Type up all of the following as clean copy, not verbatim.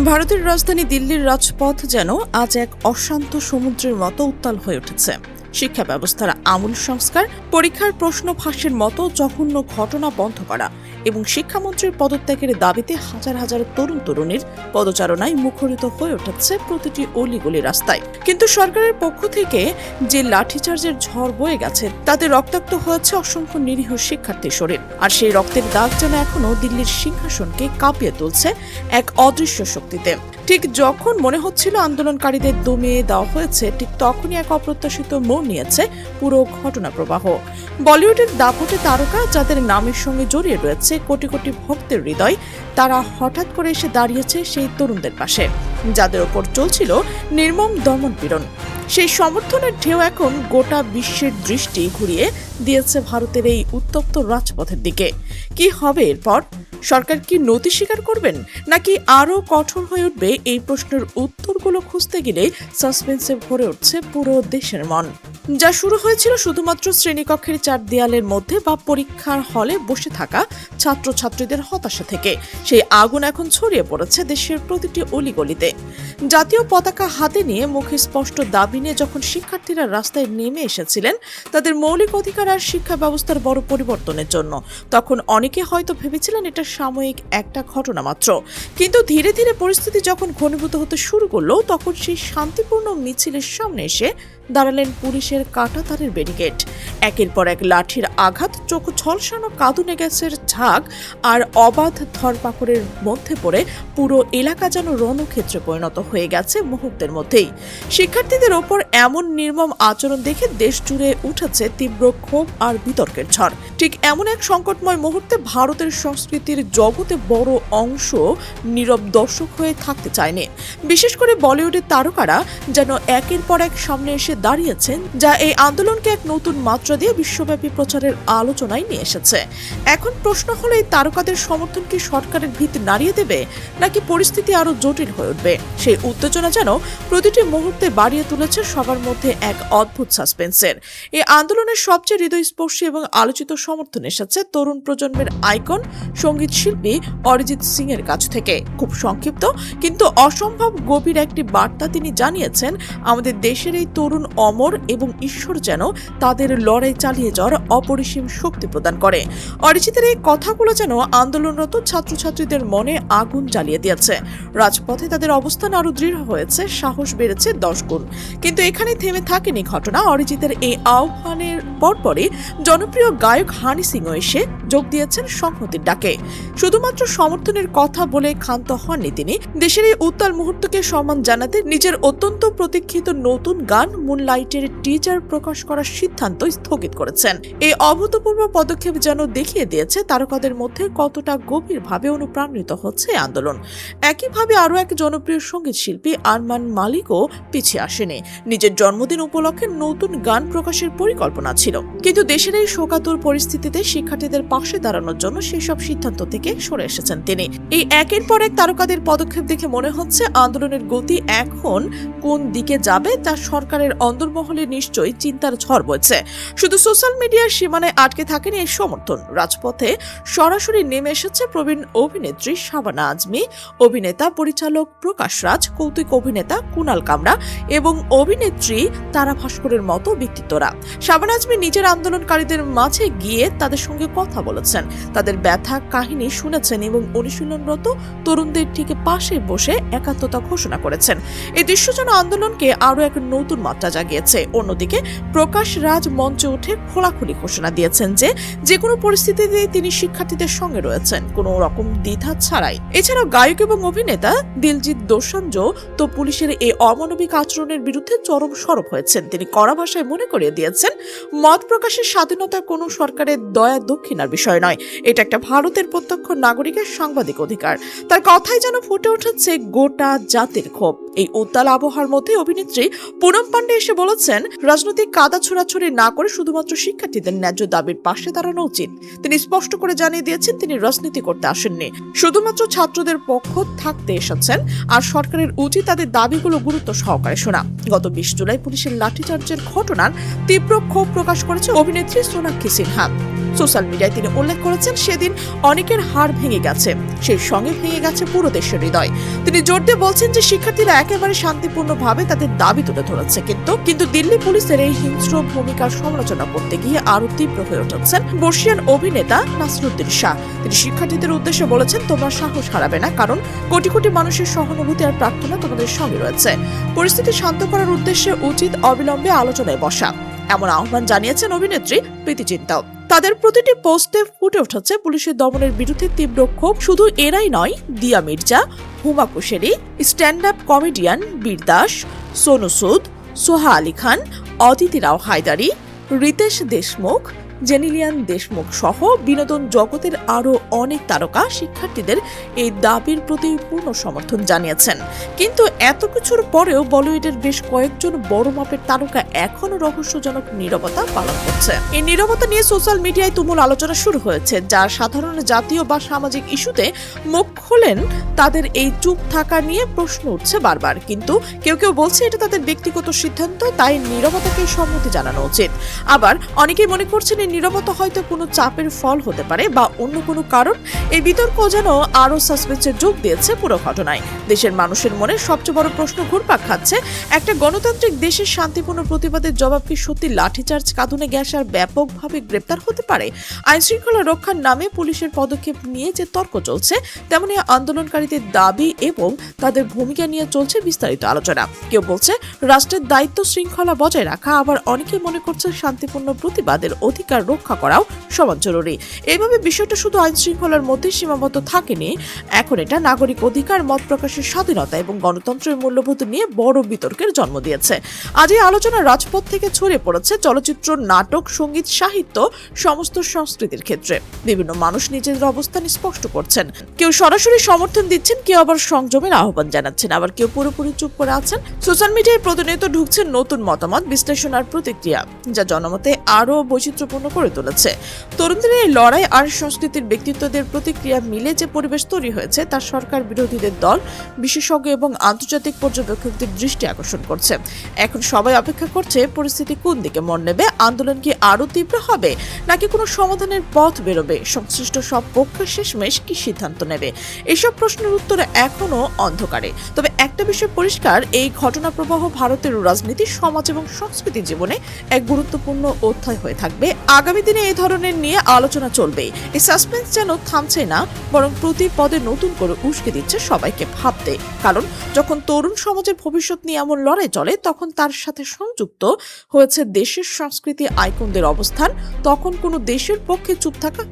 ভারতের রাজধানী দিল্লির রাজপথ যেন আজ এক অশান্ত সমুদ্রের মতো উত্তাল হয়ে উঠেছে। শিক্ষা ব্যবস্থার আমূল সংস্কার, পরীক্ষার প্রশ্ন ফাঁসের মতো জঘন্য ঘটনা বন্ধ করা এবং শিক্ষামন্ত্রীর পদত্যাগের দাবিতে হাজার হাজার তরুণ তরুণীর পদচারণায় মুখরিত হয়ে উঠেছে প্রতিটি অলিগলি রাস্তায়। কিন্তু সরকারের পক্ষ থেকে যে লাঠিচার্জের ঝড় বয়ে গেছে তাতে রক্তাক্ত হয়েছে অসংখ্য নিরীহ শিক্ষার্থীর শরীর। আর সেই রক্তের দাগ যেন এখনো দিল্লির সিংহাসনকে কাঁপিয়ে তুলছে এক অদৃশ্য শক্তিতে। ঠিক যখন মনে হচ্ছিল আন্দোলনকারীদের দমিয়ে দেওয়া হয়েছে, ঠিক তখনই এক অপ্রত্যাশিত মোড় নিয়েছে পুরো ঘটনা প্রবাহ। বলিউডের দাপটে তারকা যাদের নামের সঙ্গে জড়িয়ে রয়েছে কোটি কোটি ভক্তের হৃদয়, তারা হঠাৎ করে এসে দাঁড়িয়েছে সেই তরুণদের পাশে যাদের ওপর চলছিল নির্মম দমনপীড়ন। সেই সমর্থনের ঢেউ এখন গোটা বিশ্বের দৃষ্টি ঘুরিয়ে দিয়েছে ভারতের এই উত্তপ্ত রাজপথের দিকে। কি হবে এরপর? সরকার কি নতি স্বীকার করবেন, নাকি আরও কঠোর হয়ে উঠবে? এই প্রশ্নের উত্তরগুলো খুঁজতে গেলে সাসপেন্সে ভরে উঠছে পুরো দেশের মন। যা শুরু হয়েছিল শুধুমাত্র শ্রেণীকক্ষের চার দেয়ালের মধ্যে বা পরীক্ষার হলে বসে থাকা ছাত্রছাত্রীদের হতাশা থেকে, সেই আগুন এখন ছড়িয়ে পড়েছে দেশের প্রতিটি অলিগলিতে। জাতীয় পতাকা হাতে নিয়ে মুখে স্পষ্ট দাবি নিয়ে যখন শিক্ষার্থীরা রাস্তায় নেমে এসেছিলেন তাদের মৌলিক অধিকার আর শিক্ষা ব্যবস্থার বড় পরিবর্তনের জন্য, তখন অনেকে হয়তো ভেবেছিলেন এটা সাময়িক একটা ঘটনা মাত্র। কিন্তু ধীরে ধীরে পরিস্থিতি যখন ঘনীভূত হতে শুরু করলো, তখন সেই শান্তিপূর্ণ মিছিলের সামনে এসে দাঁড়ালেন পুলিশের কাঁটাতারের ব্যারিকেড। একের পর এক লাঠির আঘাত, চোখ ঝলসানো কাঁদুনে গ্যাসের ঝাঁক আর অবাধ ধরপাকড়ের মধ্যে পড়ে পুরো এলাকা যেন রণক্ষেত্রে পরিণত হয়ে গেছে মুহূর্তের মধ্যেই। শিক্ষার্থীদের ওপর এমন নির্মম আচরণ দেখে দেশ জুড়ে উঠেছে তীব্র ক্ষোভ আর বিতর্কের ঝড়। ঠিক এমন এক সংকটময় মুহূর্তে ভারতের সংস্কৃতির জগতে বড় অংশ নীরব দর্শক হয়ে থাকতে চায়নি। বিশেষ করে বলিউডের তারকারা যেন একের পর এক সামনে এসে দাঁড়িয়েছেন, যা এই আন্দোলনকে এক নতুন মাত্রা দিয়ে বিশ্বব্যাপী প্রচারের আলোচনায় নিয়ে এসেছে। এখন প্রশ্ন হলো, এই তারকাদের সমর্থন কি সরকারের ভিত নাড়িয়ে দেবে, নাকি পরিস্থিতি আরো জটিল হয়ে উঠবে? সেই উত্তেজনা যেন প্রতিটি মুহূর্তে বাড়িয়ে তুলেছে সবার মধ্যে এক অদ্ভুত সাসপেন্সের। এই আন্দোলনের সবচেয়ে হৃদয়স্পর্শী এবং আলোচিত সমর্থন এসেছে তরুণ প্রজন্মের আইকন সঙ্গীত শিল্পী অরিজিৎ সিং এর কাছ থেকে। খুব সংক্ষিপ্ত কিন্তু অসম্ভব গভীর একটি বার্তা তিনি জানিয়েছেন, আমাদের দেশের এই তরুণ অমর এবং ঈশ্বর যেন তাদের লড়াই চালিয়ে যাওয়ার অপরিসীম শক্তি প্রদান করে। অরিজিতের এই কথাগুলো যেন আন্দোলনরত ছাত্রছাত্রীদের মনে আগুন জ্বালিয়ে দিয়েছে। রাজপথে তাদের অবস্থান আরো দৃঢ় হয়েছে, সাহস বেড়েছে 10 গুণ। কিন্তু এখানে থেমে থাকেনি ঘটনা। অরিজিতের এই আহ্বানের পরপরই জনপ্রিয় গায়ক হানি সিংও এসে যোগ দিয়েছেন সংহতির ডাকে। শুধুমাত্র সমর্থনের কথা বলে ক্ষান্ত হননি তিনি। দেশের এই উত্তাল মুহূর্তকে সম্মান জানাতে নিজের অত্যন্ত প্রতীক্ষিত নতুন গান মুনলাইটের টিজার প্রকাশ করার সিদ্ধান্ত স্থগিত করেছেন। এই অভূতপূর্ব পদক্ষেপ যেন দেখিয়ে দিয়েছে তারকাদের মধ্যে কতটা গভীরভাবে অনুপ্রাণিত হচ্ছে আন্দোলন। একইভাবে আরও এক জনপ্রিয় সঙ্গীত শিল্পী আরমান মালিকও পিছিয়ে আসেনি। নিজের জন্মদিন উপলক্ষে নতুন গান প্রকাশের পরিকল্পনা ছিল, কিন্তু দেশের এই শোকাতুর পরিস্থিতিতে শিক্ষার্থীদের পাশে দাঁড়ানোর জন্য সেই সব সিদ্ধান্ত থেকে সরে এসেছেন তিনি। এই একের পর এক তারকাদের পদক্ষেপ দেখে মনে হচ্ছে আন্দোলনের গতি এখন কোন দিকে যাবে তা সরকারের অন্দরমহলে নিশ্চয়ই চিন্তার ঝড় বইছে। শুধু সোশ্যাল মিডিয়ার সীমানায় আটকে থাকেনি এই সমর্থন। রাজপথে সরাসরি নেমে এসেছে প্রবীণ অভিনেত্রী শাবানা আজমি, অভিনেতা পরিচালক প্রকাশ রাজ, কৌতুক অভিনেতা কুনাল কামরা এবং অভিনেত্রী তারা ভাস্করের মতো ব্যক্তিত্বরা। শাবানা আজমি নিজের আন্দোলনকারীদের মাঝে গিয়ে তাদের সঙ্গে কথা বলেছেন, তাদের ব্যথা কাহিনী শুনেছেন এবং অনুশীলনরত তরুণদের ঠিক পাশে বসে একাত্মতা ঘোষণা করেছেন। এই দৃশ্য যেন আন্দোলনকে আরো এক নতুন মাত্রা জাগিয়েছে। অন্যদিকে প্রকাশ রাজ মঞ্চে উঠে খোলাখুলি ঘোষণা দিয়েছেন যে কোনো পরিস্থিতিতে তিনি শিক্ষার্থীদের সঙ্গে রয়েছেন, কোনো রকম দ্বিধা ছাড়াই। এছাড়াও গায়ক এবং অভিনেতা দিলজিৎ দোসাঞ্জ তো পুলিশের এই অমানবিক আচরণের বিরুদ্ধে চরম সরব হয়েছেন। তিনি কড়া ভাষায় মনে করিয়ে দিয়েছেন, মত প্রকাশের স্বাধীনতা কোনো সরকারের দয়া দক্ষিণার বিষয় নয়, এটা একটা ভারতের প্রত্যক্ষ নাগরিকের সাংবাদিক অধিকার। তার কথাই যেন ফুটে উঠেছে গোটা জাতির ক্ষোভ। এই উত্তাল আবহাওয়ার মধ্যে অভিনেত্রী পুনম পান্ডে এসে বলেছেন, রাজনৈতিক কাদা ছোড়াছুড়ি না করে শুধুমাত্র শিক্ষার্থীদের ন্যায্য দাবির পাশে দাঁড়ানো উচিত। তিনি স্পষ্ট করে জানিয়ে দিয়েছেন, তিনি রাজনীতি করতে আসেননি, শুধুমাত্র ছাত্রদের পক্ষ থাকতে এসেছেন, আর সরকারের উচিত তাদের দাবিগুলো গুরুত্ব সহকারে শোনা। গত 20 জুলাই পুলিশের লাঠিচার্জের ঘটনার তীব্র ক্ষোভ প্রকাশ করেছে অভিনেত্রী সোনাক্ষী সিনহা। সোশ্যাল মিডিয়ায় তিনি উল্লেখ করেছেন, সেদিন অনেকের হাড় ভেঙে গেছে, সেই সঙ্গে ভেঙে গেছে পুরো দেশের হৃদয়। তিনি জোর দিয়ে বলছেন যে শিক্ষার্থীরা একেবারে শান্তিপূর্ণভাবে তাদের দাবি তুলে ধরেছে, কিন্তু দিল্লি পুলিশের এই হিংস্র ভূমিকার সমালোচনা করতে গিয়ে আরো তীব্র হয়ে উঠেছেন বর্ষিয়ান অভিনেতা নাসিরুদ্দিন শাহ। তিনি শিক্ষার্থীদের উদ্দেশ্যে বলেছেন, তোমরা সাহস হারাবে না, কারণ কোটি কোটি মানুষের সহানুভূতি আর প্রার্থনা তোমাদের সঙ্গে রয়েছে। পরিস্থিতি শান্ত করার উদ্দেশ্যে উচিত অবিলম্বে আলোচনায় বসা, এমন আহ্বান জানিয়েছেন অভিনেত্রী প্রীতি জিন্টাও। তাদের প্রতিটি পোস্টে ফুটে উঠেছে পুলিশের দমনের বিরুদ্ধে তীব্র ক্ষোভ। শুধু এরাই নয়, দিয়া মির্জা, হুমা কুশেরি, স্ট্যান্ড আপ কমেডিয়ান বীর দাস, সোনু সুদ, সোহা আলী খান, অদিতি রাও হায়দারি, রিতেশ দেশমুখ, জেনিলিয়ান দেশমুখ সহ বিনোদন জগতের আরো অনেক তারকা শিক্ষার্থীদের এই দাবির প্রতি পূর্ণ সমর্থন জানিয়েছেন। কিন্তু এত কিছুর পরেও বলিউডের বেশ কয়েকজন বড় মাপের তারকা এখনো রহস্যজনক নীরবতা পালন করছে। এই নীরবতা নিয়ে সোশ্যাল মিডিয়ায় তুমুল আলোচনা শুরু হয়েছে, যা সাধারণ জাতীয় বা সামাজিক ইস্যুতে মুখ খোলেন তাদের এই চুপ থাকা নিয়ে প্রশ্ন উঠছে বারবার। কিন্তু কেউ কেউ বলছে এটা তাদের ব্যক্তিগত সিদ্ধান্ত, তাই নীরবতাকে সম্মতি জানানো উচিত। আবার অনেকেই মনে করছেন নীরবতা হয়তো কোনো চাপের ফল হতে পারে বা অন্য কোনো কারণ। এই বিতর্ক যেন আরো সাসপেন্সের যোগ দিয়েছে পুরো ঘটনায়। দেশের মানুষের মনে সবচেয়ে বড় প্রশ্ন ঘুরপাক খাচ্ছে, একটা গণতান্ত্রিক দেশের শান্তিপূর্ণ প্রতিবাদের জবাব কি সত্যি লাঠিচার্জ, কাঁদুনে গ্যাস আর ব্যাপকভাবে গ্রেপ্তার হতে পারে? আইন শৃঙ্খলা রক্ষার নামে পুলিশের পদক্ষেপ নিয়ে যে তর্ক চলছে, তেমনি আন্দোলনকারীদের দাবি এবং তাদের ভূমিকা নিয়ে চলছে বিস্তারিত আলোচনা। কেউ বলছে রাষ্ট্রের দায়িত্ব শৃঙ্খলা বজায় রাখা, আবার অনেকে মনে করছে শান্তিপূর্ণ প্রতিবাদের অধিকার রক্ষা করাও সমান জরুরি। এইভাবে বিষয়টা শুধু আইন শৃঙ্খলার মধ্যে সীমাবদ্ধ থাকেনি, এখন এটা নাগরিক অধিকার, মত প্রকাশের স্বাধীনতা এবং গণতন্ত্রের মূল্যবোধ নিয়ে বড় বিতর্কের জন্ম দিয়েছে। আজ এই আলোচনা রাজপথ থেকে ছড়িয়ে পড়েছে চলচ্চিত্র, নাটক, সঙ্গীত, সাহিত্য, সমস্ত সংস্কৃতির ক্ষেত্রে। বিভিন্ন মানুষ নিজেদের অবস্থান স্পষ্ট করছেন, কেউ সরাসরি সমর্থন দিচ্ছেন, কেউ আবার সংযমের আহ্বান জানাচ্ছেন, আবার কেউ পুরোপুরি চুপ করে আছেন। সোশ্যাল মিডিয়ায় প্রতিনিয়ত ঢুকছে নতুন মতামত, বিশ্লেষণ আর প্রতিক্রিয়া, যা জনমতে আরো বৈচিত্র্যপূর্ণ করে তুলেছে। তরুণদের এই লড়াই আর সংস্কৃতির ব্যক্তিত্বদের প্রতিক্রিয়া মিলে যে পরিবেশ তৈরি হয়েছে, তা সরকার বিরোধীদের দল, বিশেষজ্ঞ এবং আন্তর্জাতিক পর্যবেক্ষকদের দৃষ্টি আকর্ষণ করছে। এখন সবাই অপেক্ষা করছে পরিস্থিতি কোন দিকে মোড় নেবে। আন্দোলন কি আরো তীব্র হবে, নাকি কোনো সমাধানের পথ বেরোবে? সংশ্লিষ্ট সব পক্ষ শেষমেশ কি সিদ্ধান্ত নেবে? এসব প্রশ্নের উত্তর এখনো অন্ধকারে। তবে একটা বিষয় পরিষ্কার, এই ঘটনা প্রবাহ ভারতের রাজনীতি, সমাজ এবং সংস্কৃতি জীবনে এক গুরুত্বপূর্ণ অধ্যায় হয়ে থাকবে। আগামী দিনে এই ধরনের নিয়ে আলোচনা চলবে। এই সাসপেন্স যেন থামছে না, বরং প্রতি পদে নতুন করে উস্কে দিচ্ছে সবাইকে ভাবতে। কারণ যখন তরুণ সমাজের ভবিষ্যৎ নিয়ে এমন লড়াই চলে, তখন তার সাথে সংযুক্ত হয়েছে দেশের সংস্কৃতি আইকনদের অবস্থান। তখন কোনো দেশের পক্ষে চুপ থাকা,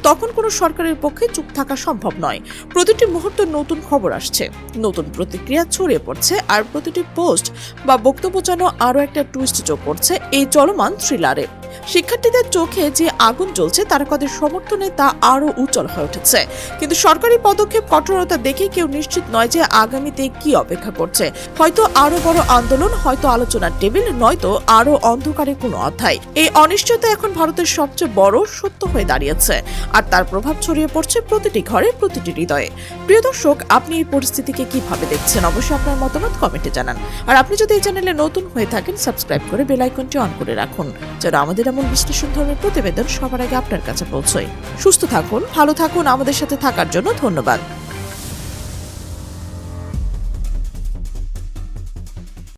তখন কোনো সরকারের পক্ষে চুপ থাকা সম্ভব নয়। প্রতিটি মুহূর্তে নতুন খবর আসছে, নতুন প্রতিক্রিয়া ছড়িয়ে পড়ছে, আর প্রতিটি পোস্ট বা বক্তব্য যেন আরো একটা টুইস্ট যোগ করছে এই চলমান থ্রিলারে। শিক্ষার্থীদের চোখে যে আগুন জ্বলছে, তারকাদের সমর্থনে তা আরো উজ্জ্বল হয়ে উঠেছে। কিন্তু সরকারি পদক্ষেপ, কঠোরতা দেখে কেউ নিশ্চিত নয় যে আগামীতে কি অপেক্ষা করছে। হয়তো আরো বড় আন্দোলন, হয়তো আলোচনার টেবিল, নয়তো আরো অন্ধকারে কোনো অধ্যায়। এই অনিশ্চয়তা এখন ভারতের সবচেয়ে বড় সত্য হয়ে দাঁড়িয়েছে, আর তার প্রভাব ছড়িয়ে পড়ছে প্রতিটি ঘরে, প্রতিটি হৃদয়ে। প্রিয় দর্শক, আপনি এই পরিস্থিতিকে কিভাবে দেখছেন? অবশ্যই আপনার মতামত কমেন্টে জানান। আর আপনি যদি এই চ্যানেলে নতুন হয়ে থাকেন, সাবস্ক্রাইব করে বেল আইকনটি অন করে রাখুন, যেন আমাদের এমন বিশ্লেষণ ধরনের প্রতিবেদন সবার আগে আপনার কাছে পৌঁছয়। সুস্থ থাকুন, ভালো থাকুন। আমাদের সাথে থাকার জন্য ধন্যবাদ।